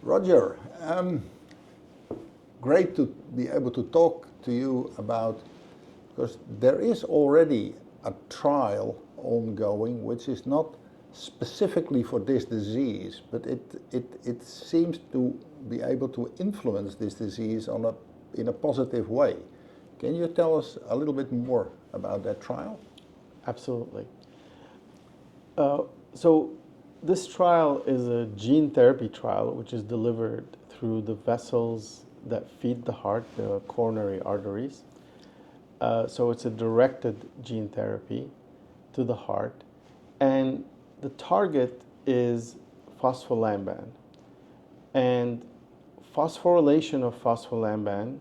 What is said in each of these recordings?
Roger, great to be able to talk to you about, because there is already a trial ongoing which is not specifically for this disease, but it seems to be able to influence this disease in a positive way. Can you tell us a little bit more about that trial? Absolutely. So this trial is a gene therapy trial which is delivered through the vessels that feed the heart, the coronary arteries. So it's a directed gene therapy to the heart. And the target is phospholamban. And phosphorylation of phospholamban,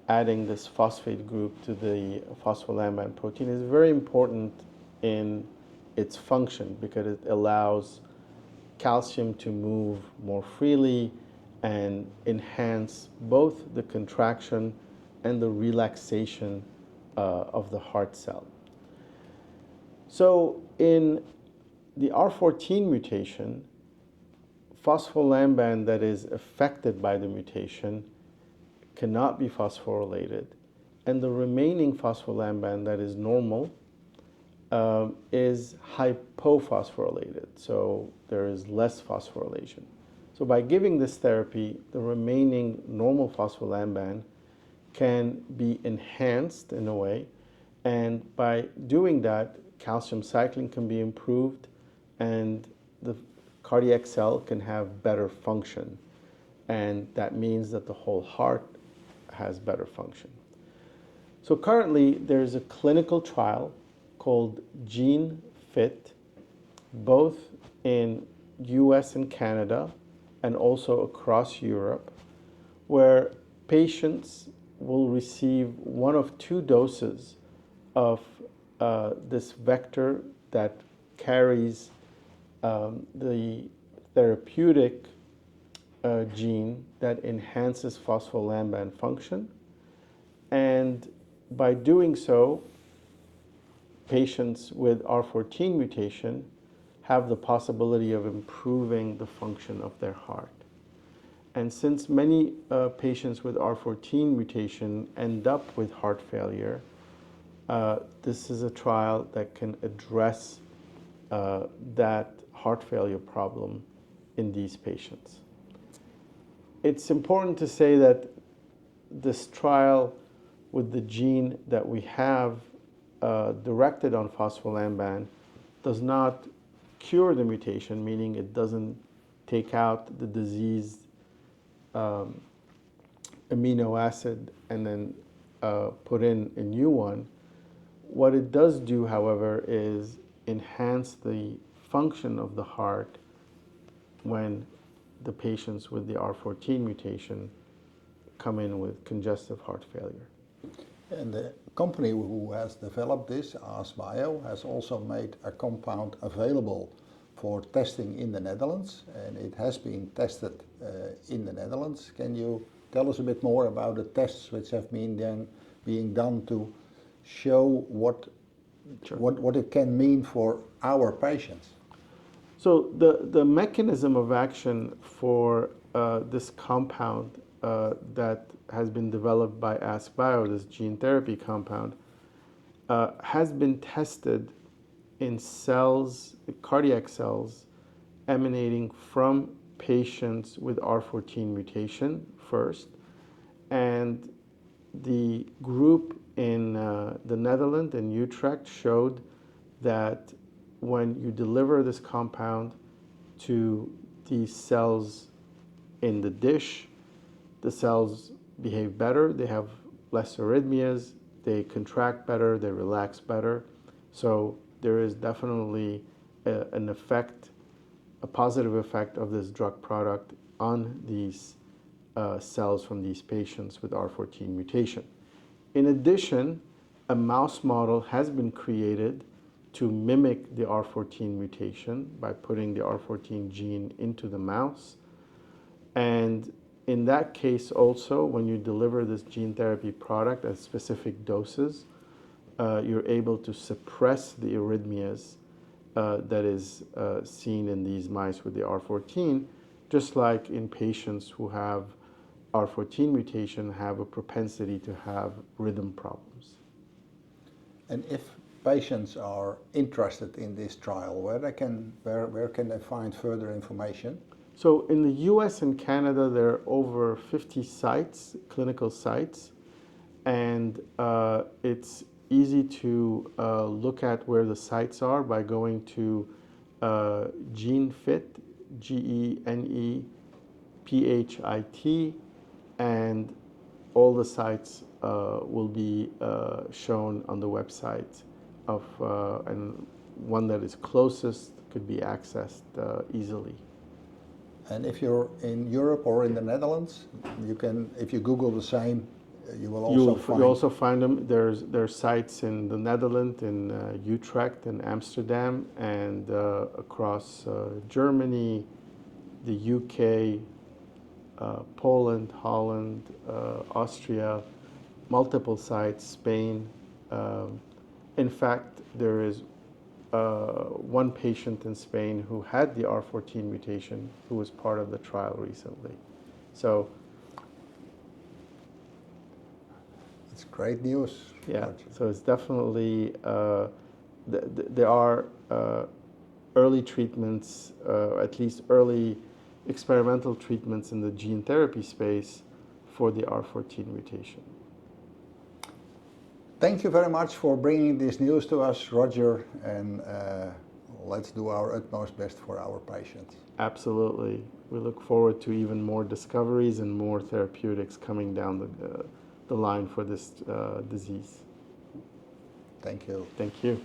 adding this phosphate group to the phospholamban protein, is very important in its function because it allows calcium to move more freely and enhance both the contraction and the relaxation of the heart cell. So in the R14 mutation, phospholamban that is affected by the mutation cannot be phosphorylated, and the remaining phospholamban that is normal is hypophosphorylated, so there is less phosphorylation. So by giving this therapy, the remaining normal phospholamban can be enhanced in a way, and by doing that, calcium cycling can be improved and the cardiac cell can have better function, and that means that the whole heart has better function. So currently there's a clinical trial called GeneFit, both in US and Canada and also across Europe, where patients will receive one of two doses of this vector that carries the therapeutic gene that enhances phospholamban function. And by doing so, patients with R14 mutation have the possibility of improving the function of their heart. And since many patients with R14 mutation end up with heart failure, this is a trial that can address that heart failure problem in these patients. It's important to say that this trial with the gene that we have directed on phospholamban does not cure the mutation, meaning it doesn't take out the diseased amino acid and then put in a new one. What it does do, however, is enhance the function of the heart when the patients with the R14 mutation come in with congestive heart failure. And the company who has developed this, AskBio, has also made a compound available for testing in the Netherlands, and it has been tested in the Netherlands. Can you tell us a bit more about the tests which have been being done to show what it can mean for our patients? So the mechanism of action for this compound that has been developed by AskBio, this gene therapy compound, has been tested in cells, cardiac cells, emanating from patients with R14 mutation first. And the group in the Netherlands, in Utrecht, showed that when you deliver this compound to these cells in the dish, the cells behave better, they have less arrhythmias, they contract better, they relax better. So there is definitely an effect, a positive effect of this drug product on these cells from these patients with R14 mutation. In addition, a mouse model has been created to mimic the R14 mutation by putting the R14 gene into the mouse. And in that case also, when you deliver this gene therapy product at specific doses, you're able to suppress the arrhythmias that is seen in these mice with the R14 just like in patients who have R14 mutation have a propensity to have rhythm problems. And if patients are interested in this trial, where can they find further information? So in the US and Canada, there are over 50 sites, clinical sites, and it's easy to look at where the sites are by going to GenePhit, GenePhit, and all the sites will be shown on the website of, and one that is closest could be accessed easily. And if you're in Europe or in the Netherlands, you can, if you Google the same, you will also find. You also find them. There's sites in the Netherlands, in Utrecht, and Amsterdam, and across Germany, the UK, Poland, Holland, Austria, multiple sites, Spain. In fact, there is one patient in Spain who had the R14 mutation who was part of the trial recently. So it's great news. yeah, Roger. so it's definitely, there are early treatments, at least early experimental treatments in the gene therapy space for the R14 mutation. Thank you very much for bringing this news to us, Roger, and let's do our utmost best for our patients. Absolutely. We look forward to even more discoveries and more therapeutics coming down the line for this disease. Thank you. Thank you.